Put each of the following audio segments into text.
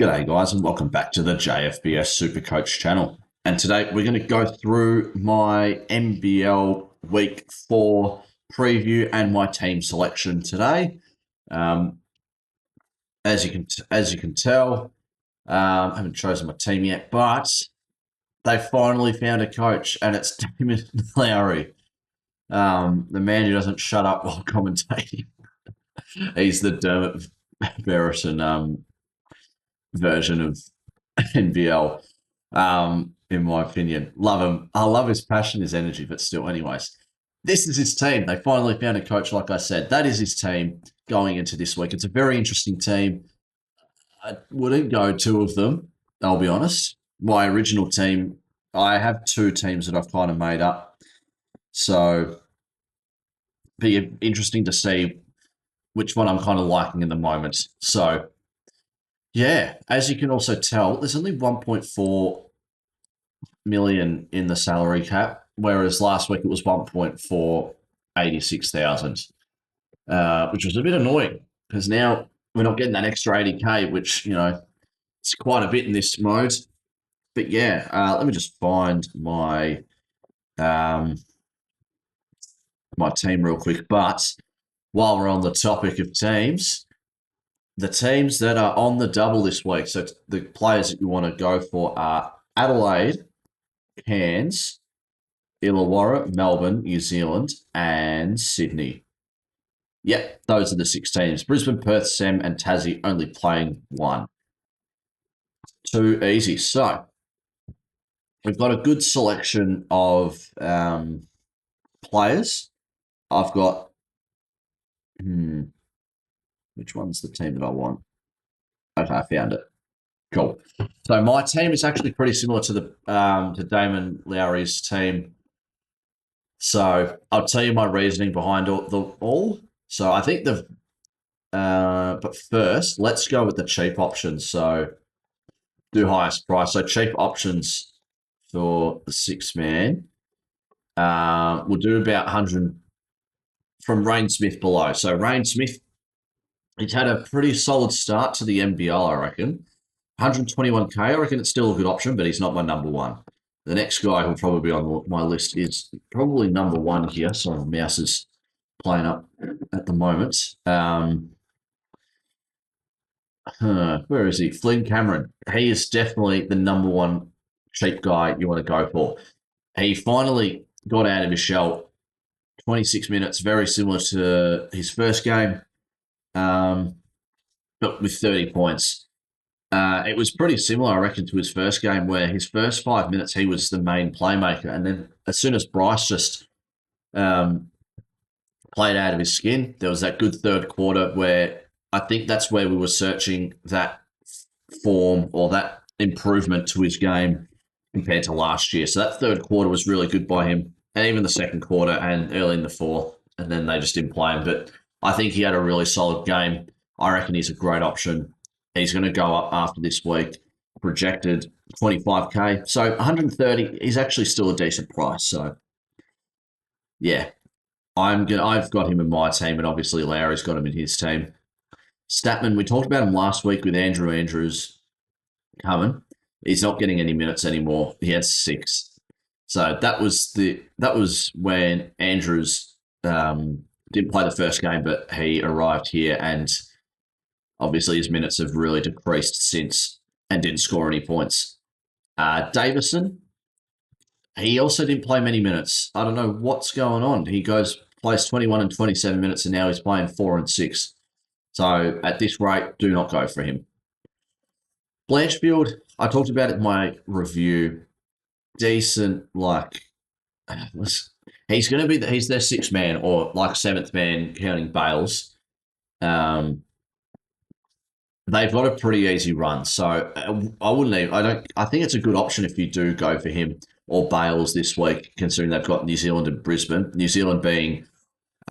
G'day guys and welcome back to the JFBS Supercoach channel. And today we're going to go through my NBL Week 4 preview and my team selection today. As you can tell, I haven't chosen my team yet, but they finally found a coach, and it's Damon Lowry, the man who doesn't shut up while commentating. He's the Dermot Barrison version of NBL, in my opinion. Love him. I love his passion, his energy, but still, anyways. This is his team. They finally found a coach, like I said. That is his team going into this week. It's a very interesting team. I wouldn't go two of them, I'll be honest. My original team, I have two teams that I've kind of made up. So, be interesting to see which one I'm kind of liking in the moment. So, yeah, as you can also tell, there's only 1.4 million in the salary cap, whereas last week it was 1.486,000, which was a bit annoying because now we're not getting that extra 80K, which, it's quite a bit in this mode. But yeah, let me just find my my team real quick. But while we're on the topic of teams, the teams that are on the double this week, so the players that you want to go for are Adelaide, Cairns, Illawarra, Melbourne, New Zealand, and Sydney. Yep, those are the 6 teams. Brisbane, Perth, Sem, and Tassie only playing one. Too easy. So, we've got a good selection of players. I've got... which one's the team that I want? Okay, I found it. Cool. So my team is actually pretty similar to the to Damon Lowry's team. So I'll tell you my reasoning behind all. So I think but first let's go with the cheap options. So do highest price. So cheap options for the 6-man. We'll do about 100 from Rain Smith below. So Rain Smith, he's had a pretty solid start to the NBL, I reckon. 121K, I reckon it's still a good option, but he's not my number one. The next guy who'll probably be on my list is probably number one here. Sorry, my mouse is playing up at the moment. Where is he? Flynn Cameron. He is definitely the number one cheap guy you want to go for. He finally got out of his shell. 26 minutes, very similar to his first game, but with 30 points. It was pretty similar, I reckon, to his first game, where his first 5 minutes he was the main playmaker, and then as soon as Bryce just played out of his skin, there was that good third quarter where I think that's where we were searching that form or that improvement to his game compared to last year. So that third quarter was really good by him, and even the second quarter and early in the fourth, and then they just didn't play him. But I think he had a really solid game. I reckon he's a great option. He's going to go up after this week, projected 25K. So 130 is actually still a decent price. So, yeah, I've got him in my team, and obviously Lowry's got him in his team. Statman, we talked about him last week with Andrew Andrews coming. He's not getting any minutes anymore. He had 6. So that was when Andrews didn't play the first game, but he arrived here, and obviously his minutes have really decreased since and didn't score any points. Davison, he also didn't play many minutes. I don't know what's going on. He plays 21 and 27 minutes, and now he's playing 4 and 6. So at this rate, do not go for him. Blanchfield, I talked about it in my review. Decent, he's going to be he's their 6th man or 7th man counting Bales. They've got a pretty easy run, so I think it's a good option if you do go for him or Bales this week, considering they've got New Zealand and Brisbane. New Zealand being,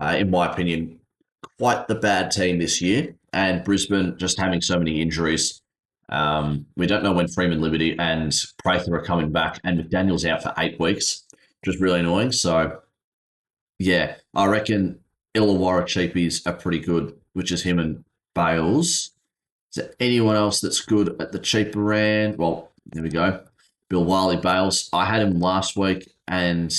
in my opinion, quite the bad team this year, and Brisbane just having so many injuries. We don't know when Freeman Liberty and Prather are coming back, and McDaniel's out for 8 weeks, which is really annoying. So, yeah, I reckon Illawarra cheapies are pretty good, which is him and Bales. Is there anyone else that's good at the cheaper end? Well, there we go. Bill Wiley Bales. I had him last week, and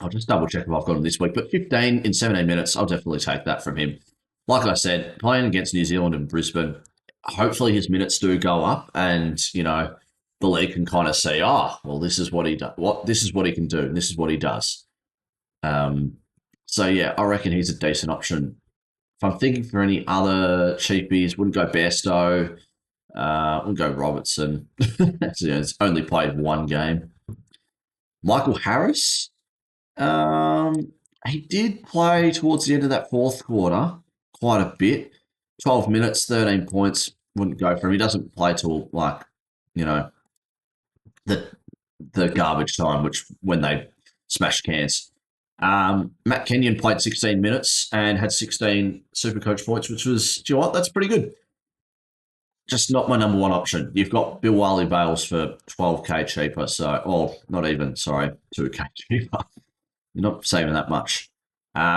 I'll just double check if I've got him this week. But 15 in 17 minutes, I'll definitely take that from him. Like I said, playing against New Zealand and Brisbane, hopefully his minutes do go up, and the league can kind of say, well, this is what he does. This is what he can do. And this is what he does. Um, so yeah, I reckon he's a decent option. If I'm thinking for any other cheapies, wouldn't go Bairstow, wouldn't go Robertson. It's only played one game. Michael Harris, he did play towards the end of that fourth quarter quite a bit. 12 minutes, 13 points. Wouldn't go for him. He doesn't play till you know, the the garbage time, which when they smash cans. Matt Kenyon played 16 minutes and had 16 Supercoach points, which was, do you know what? That's pretty good. Just not my number one option. You've got Bill Wiley Bales for 12K cheaper, or not even, sorry, 2K cheaper. You're not saving that much.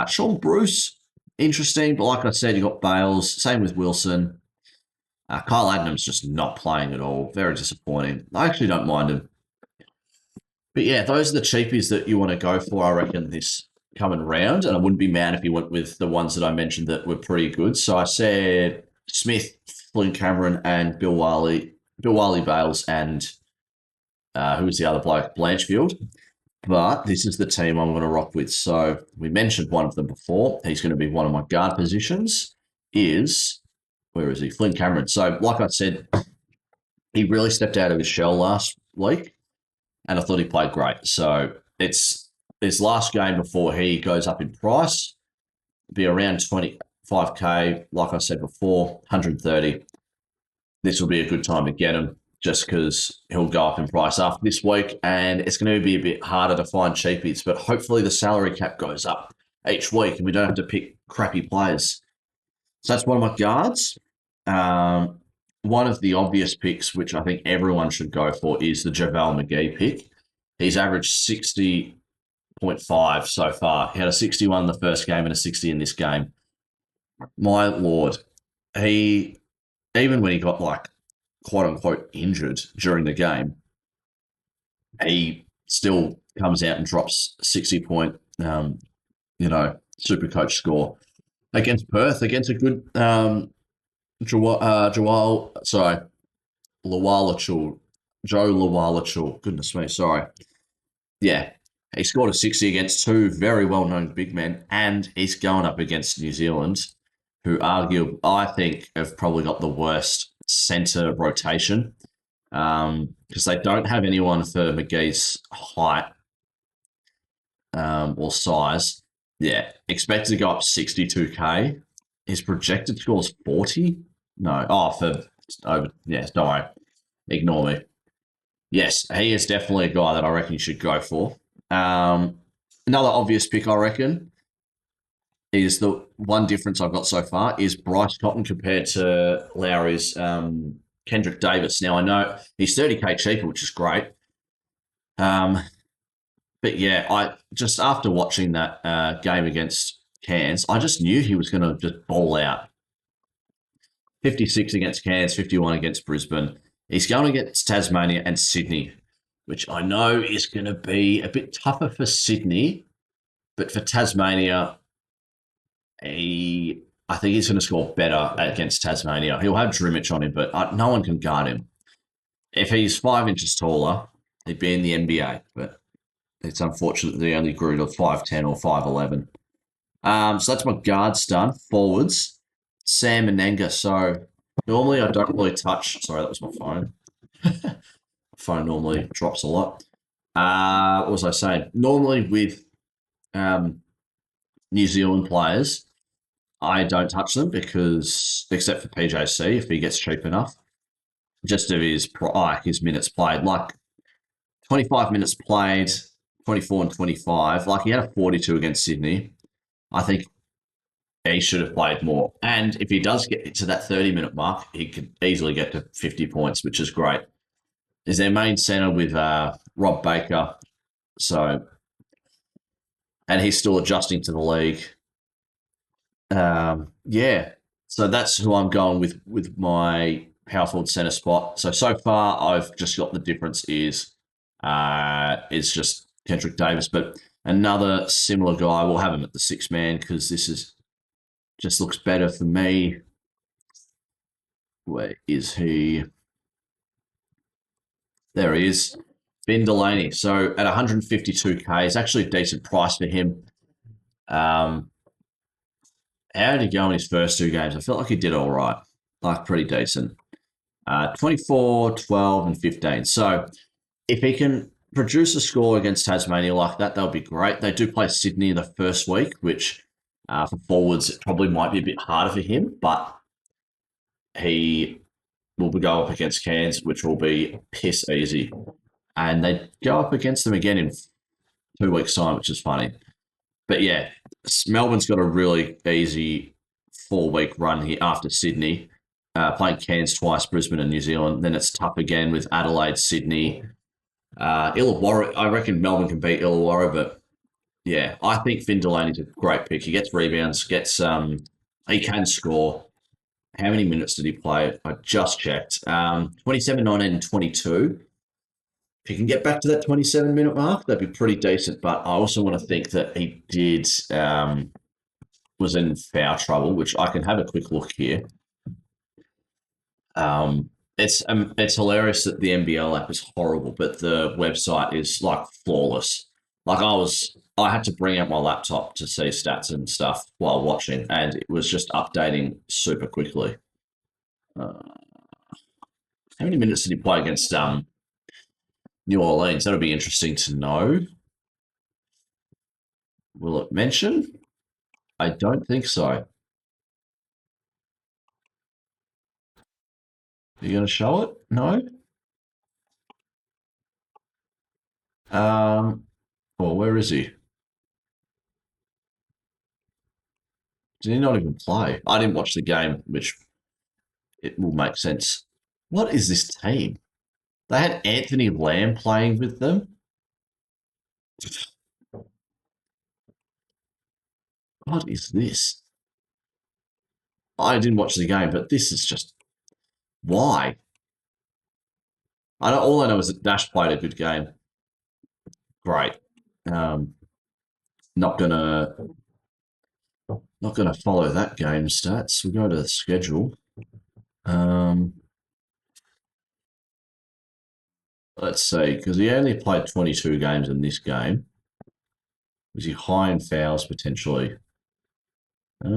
Sean Bruce, interesting, but like I said, you got Bales. Same with Wilson. Kyle Adnam's just not playing at all. Very disappointing. I actually don't mind him. But yeah, those are the cheapies that you want to go for, I reckon, this coming round. And I wouldn't be mad if you went with the ones that I mentioned that were pretty good. So I said Smith, Flynn Cameron, and Bill Wiley Bales, and who was the other bloke? Blanchfield. But this is the team I'm going to rock with. So we mentioned one of them before. He's going to be one of my guard positions. Where is he? Flynn Cameron. So like I said, he really stepped out of his shell last week, and I thought he played great. So it's his last game before he goes up in price. Be around 25K, like I said before, 130. This will be a good time to get him just because he'll go up in price after this week, and it's going to be a bit harder to find cheapies, but hopefully the salary cap goes up each week and we don't have to pick crappy players. So that's one of my guards. One of the obvious picks, which I think everyone should go for, is the JaVale McGee pick. He's averaged 60.5 so far. He had a 61 in the first game and a 60 in this game. My Lord, even when he got quote unquote injured during the game, he still comes out and drops 60-point, Supercoach score against Perth, against a good Joe Lawalachul. Goodness me, sorry. Yeah, he scored a 60 against two very well-known big men, and he's going up against New Zealand, who I think, have probably got the worst centre rotation because they don't have anyone for McGee's height or size. Yeah, expected to go up 62K. His projected score is 40. No, don't worry. Ignore me. Yes, he is definitely a guy that I reckon you should go for. Another obvious pick, I reckon, is the one difference I've got so far is Bryce Cotton compared to Lowry's Kendrick Davis. Now, I know he's 30K cheaper, which is great. But yeah, I just after watching that game against Cairns, I just knew he was going to just ball out. 56 against Cairns, 51 against Brisbane. He's going against Tasmania and Sydney, which I know is going to be a bit tougher for Sydney, but for Tasmania, I think he's going to score better against Tasmania. He'll have Drimich on him, but no one can guard him. If he's 5 inches taller, he'd be in the NBA, but it's unfortunate that he only grew to 5'10 or 5'11. So that's my guards done. Forwards, Sam Menenga. So normally I don't really touch. Sorry, that was my phone. Phone normally drops a lot. What was I saying? Normally with New Zealand players, I don't touch them because, except for PJC, if he gets cheap enough, just of his minutes played. 25 minutes played, 24 and 25. He had a 42 against Sydney. I think he should have played more. And if he does get to that 30-minute mark, he could easily get to 50 points, which is great. Is their main centre with Rob Baker. So, and he's still adjusting to the league. Yeah. So that's who I'm going with my power forward center spot. So far I've just got the difference is it's just Kendrick Davis, but another similar guy. We'll have him at the 6 man because this is just looks better for me. Where is he? There he is. Ben Delaney. So at 152k, it's actually a decent price for him. How did he go in his first 2 games? I felt like he did all right, like pretty decent. 24, 12, and 15. So if he can produce a score against Tasmania like that, that would be great. They do play Sydney the first week, which for forwards, it probably might be a bit harder for him, but he will go up against Cairns, which will be piss easy. And they go up against them again in 2 weeks' time, which is funny. But yeah, Melbourne's got a really easy 4 week run here after Sydney, playing Cairns twice, Brisbane and New Zealand. Then it's tough again with Adelaide, Sydney, Illawarra. I reckon Melbourne can beat Illawarra, but yeah, I think Finn Delaney's a great pick. He gets rebounds, he can score. How many minutes did he play? I just checked. 27, 19, and 22. If he can get back to that 27-minute mark, that'd be pretty decent. But I also want to think that he did was in foul trouble, which I can have a quick look here. It's hilarious that the NBL app is horrible, but the website is like flawless. Like I had to bring out my laptop to see stats and stuff while watching, and it was just updating super quickly. How many minutes did he play against New Orleans? That'll be interesting to know. Will it mention? I don't think so. Are you going to show it? No. Well, where is he? Did he not even play? I didn't watch the game, which it will make sense. What is this team? They had Anthony Lamb playing with them. What is this? I didn't watch the game, but this is just why. All I know is that Dash played a good game. Great. Um, not gonna follow that game stats. We go to the schedule. Let's see, because he only played 22 games in this game. Was he high in fouls potentially? Three.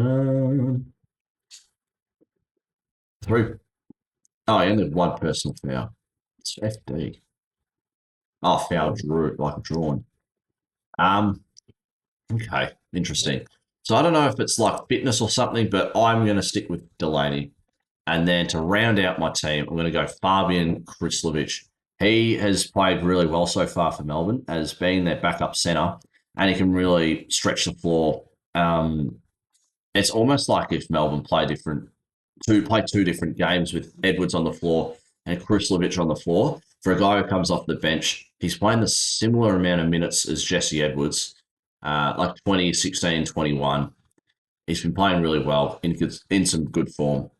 Oh, he only had one personal foul. It's FD. Oh, foul drawn. Okay, interesting. So I don't know if it's like fitness or something, but I'm going to stick with Delaney. And then to round out my team, I'm going to go Fabian Krislovic. He has played really well so far for Melbourne as being their backup centre, and he can really stretch the floor. It's almost like if Melbourne play two different games with Edwards on the floor and Krislovic on the floor. For a guy who comes off the bench, he's playing the similar amount of minutes as Jesse Edwards, like 20, 16, 21. He's been playing really well in some good form.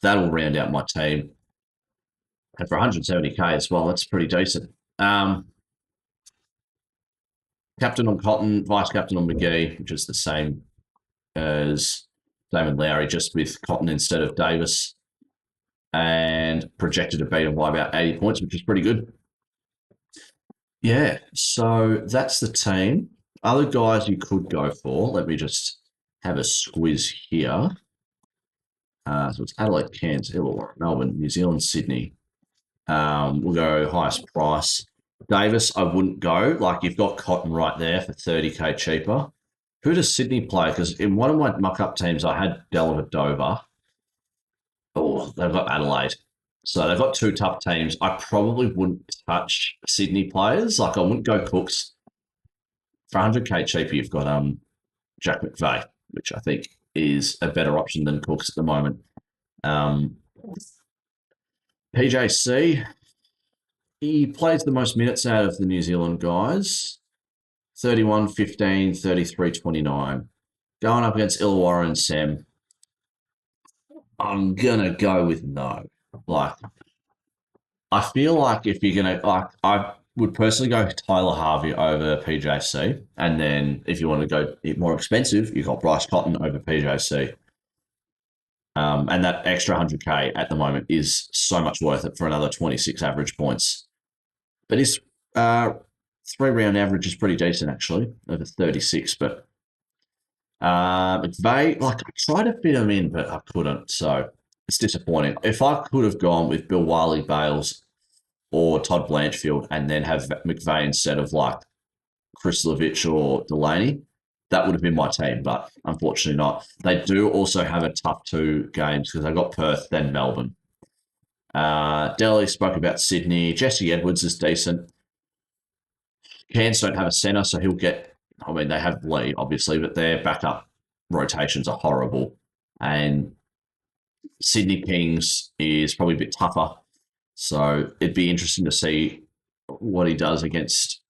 That'll round out my team. And for 170k as well, that's pretty decent. Captain on Cotton, vice captain on McGee, which is the same as Damon Lowry, just with Cotton instead of Davis, and projected to beat him by about 80 points, which is pretty good. Yeah, so that's the team. Other guys you could go for, let me just have a squiz here. So it's Adelaide, Cairns, Illawarra, Melbourne, New Zealand, Sydney. We'll go highest price. Davis, I wouldn't go. Like, you've got Cotton right there for 30k cheaper. Who does Sydney play? Because in one of my muck-up teams, I had Dellavedova. Oh, they've got Adelaide. So they've got two tough teams. I probably wouldn't touch Sydney players. Like, I wouldn't go Cooks. For 100k cheaper, you've got Jack McVeigh, which I think is a better option than Cooks at the moment. PJC, he plays the most minutes out of the New Zealand guys. 31, 15, 33, 29. Going up against Illawarra and Sam. I'm gonna go with no. Like, I feel like if you're gonna like, I would personally go Tyler Harvey over PJC, and then if you want to go more expensive, you've got Bryce Cotton over PJC. And that extra 100K at the moment is so much worth it for another 26 average points. But his uh, 3 round average is pretty decent actually, over 36. But McVeigh, like I tried to fit him in, but I couldn't. So it's disappointing. If I could have gone with Bill Wiley Bales or Todd Blanchfield and then have McVeigh instead of like Chris Lovich or Delaney, that would have been my team, but unfortunately not. They do also have a tough 2 games because they got Perth, then Melbourne. Delhi spoke about Sydney. Jesse Edwards is decent. Cairns don't have a centre, so he'll get. I mean, they have Lee, obviously, but their backup rotations are horrible. And Sydney Kings is probably a bit tougher. So it'd be interesting to see what he does against.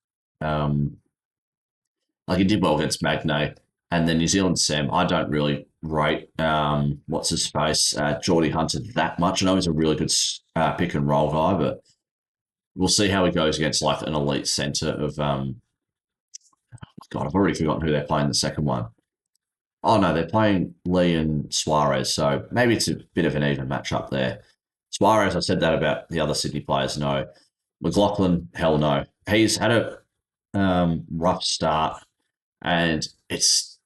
Like he did well against Magnay. And then New Zealand Sam, I don't really rate what's his face, Geordie Hunter that much. I know he's a really good pick and roll guy, but we'll see how he goes against like an elite centre of God, I've already forgotten who they're playing the second one. Oh no, they're playing Lee and Suarez, so maybe it's a bit of an even matchup there. Suarez, I said that about the other Sydney players. No, McLaughlin, hell no. He's had a rough start, and it's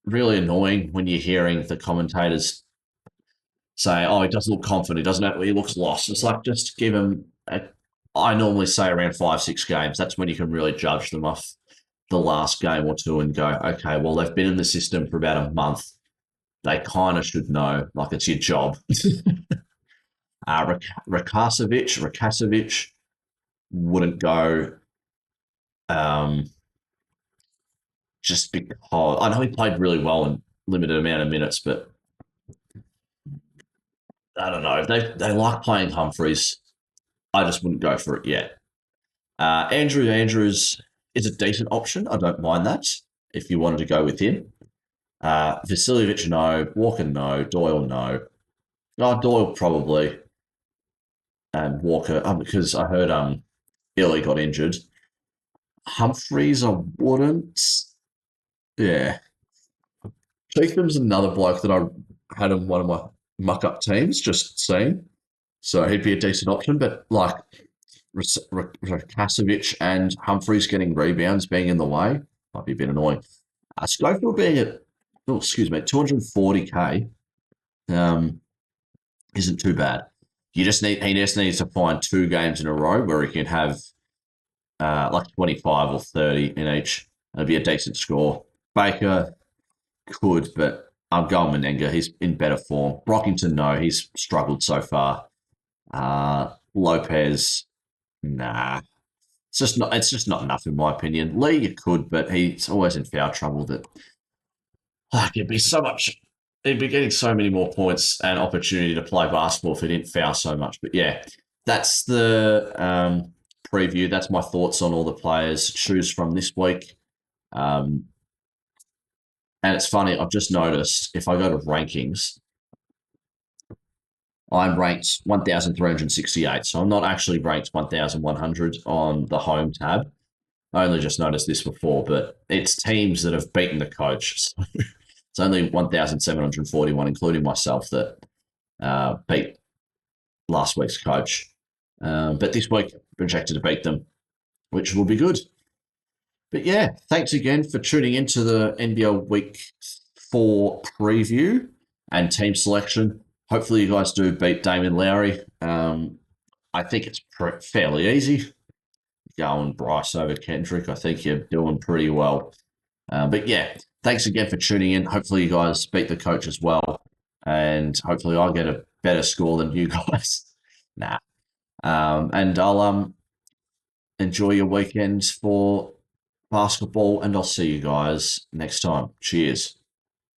really annoying when you're hearing the commentators say, "Oh, he doesn't look confident. He doesn't. He looks lost." It's like just give him. I normally say around 5, 6 games. That's when you can really judge them off the last game or two and go, okay, well they've been in the system for about a month. They kind of should know, like it's your job. Rakasovic wouldn't go. Um, just because I know he played really well in limited amount of minutes, but I don't know. They like playing Humphreys. I just wouldn't go for it yet. Andrew Andrews is a decent option. I don't mind that if you wanted to go with him. Vasiljevic, no. Walker, no. Doyle, no. Oh, Doyle probably, and Walker because I heard Illy got injured. Humphreys, I wouldn't. Yeah, Cheatham's another bloke that I had in one of my muck up teams. Just saying, so he'd be a decent option. But like Rakasovic and Humphreys getting rebounds being in the way might be a bit annoying. Schofield being at, oh, excuse me, 240K isn't too bad. He just needs to find 2 games in a row where he can have like 25 or 30 in each. It'd be a decent score. Baker could, but I'm going Menenga. He's in better form. Brockington, no, he's struggled so far. Lopez, nah. It's just not enough in my opinion. Lee, you could, but he's always in foul trouble that it'd be so much. He'd be getting so many more points and opportunity to play basketball if he didn't foul so much. But yeah, that's the preview. That's my thoughts on all the players choose from this week. And it's funny, I've just noticed if I go to rankings, I'm ranked 1,368. So I'm not actually ranked 1,100 on the home tab. I only just noticed this before, but it's teams that have beaten the coach. So it's only 1,741, including myself, that beat last week's coach. But this week, projected to beat them, which will be good. But yeah, thanks again for tuning into the NBL Week 4 preview and team selection. Hopefully, you guys do beat Damon Lowry. I think it's fairly easy. Going Bryce over Kendrick, I think you're doing pretty well. But yeah, thanks again for tuning in. Hopefully, you guys beat the coach as well. And hopefully, I'll get a better score than you guys. Nah. And I'll enjoy your weekend for basketball, and I'll see you guys next time. Cheers.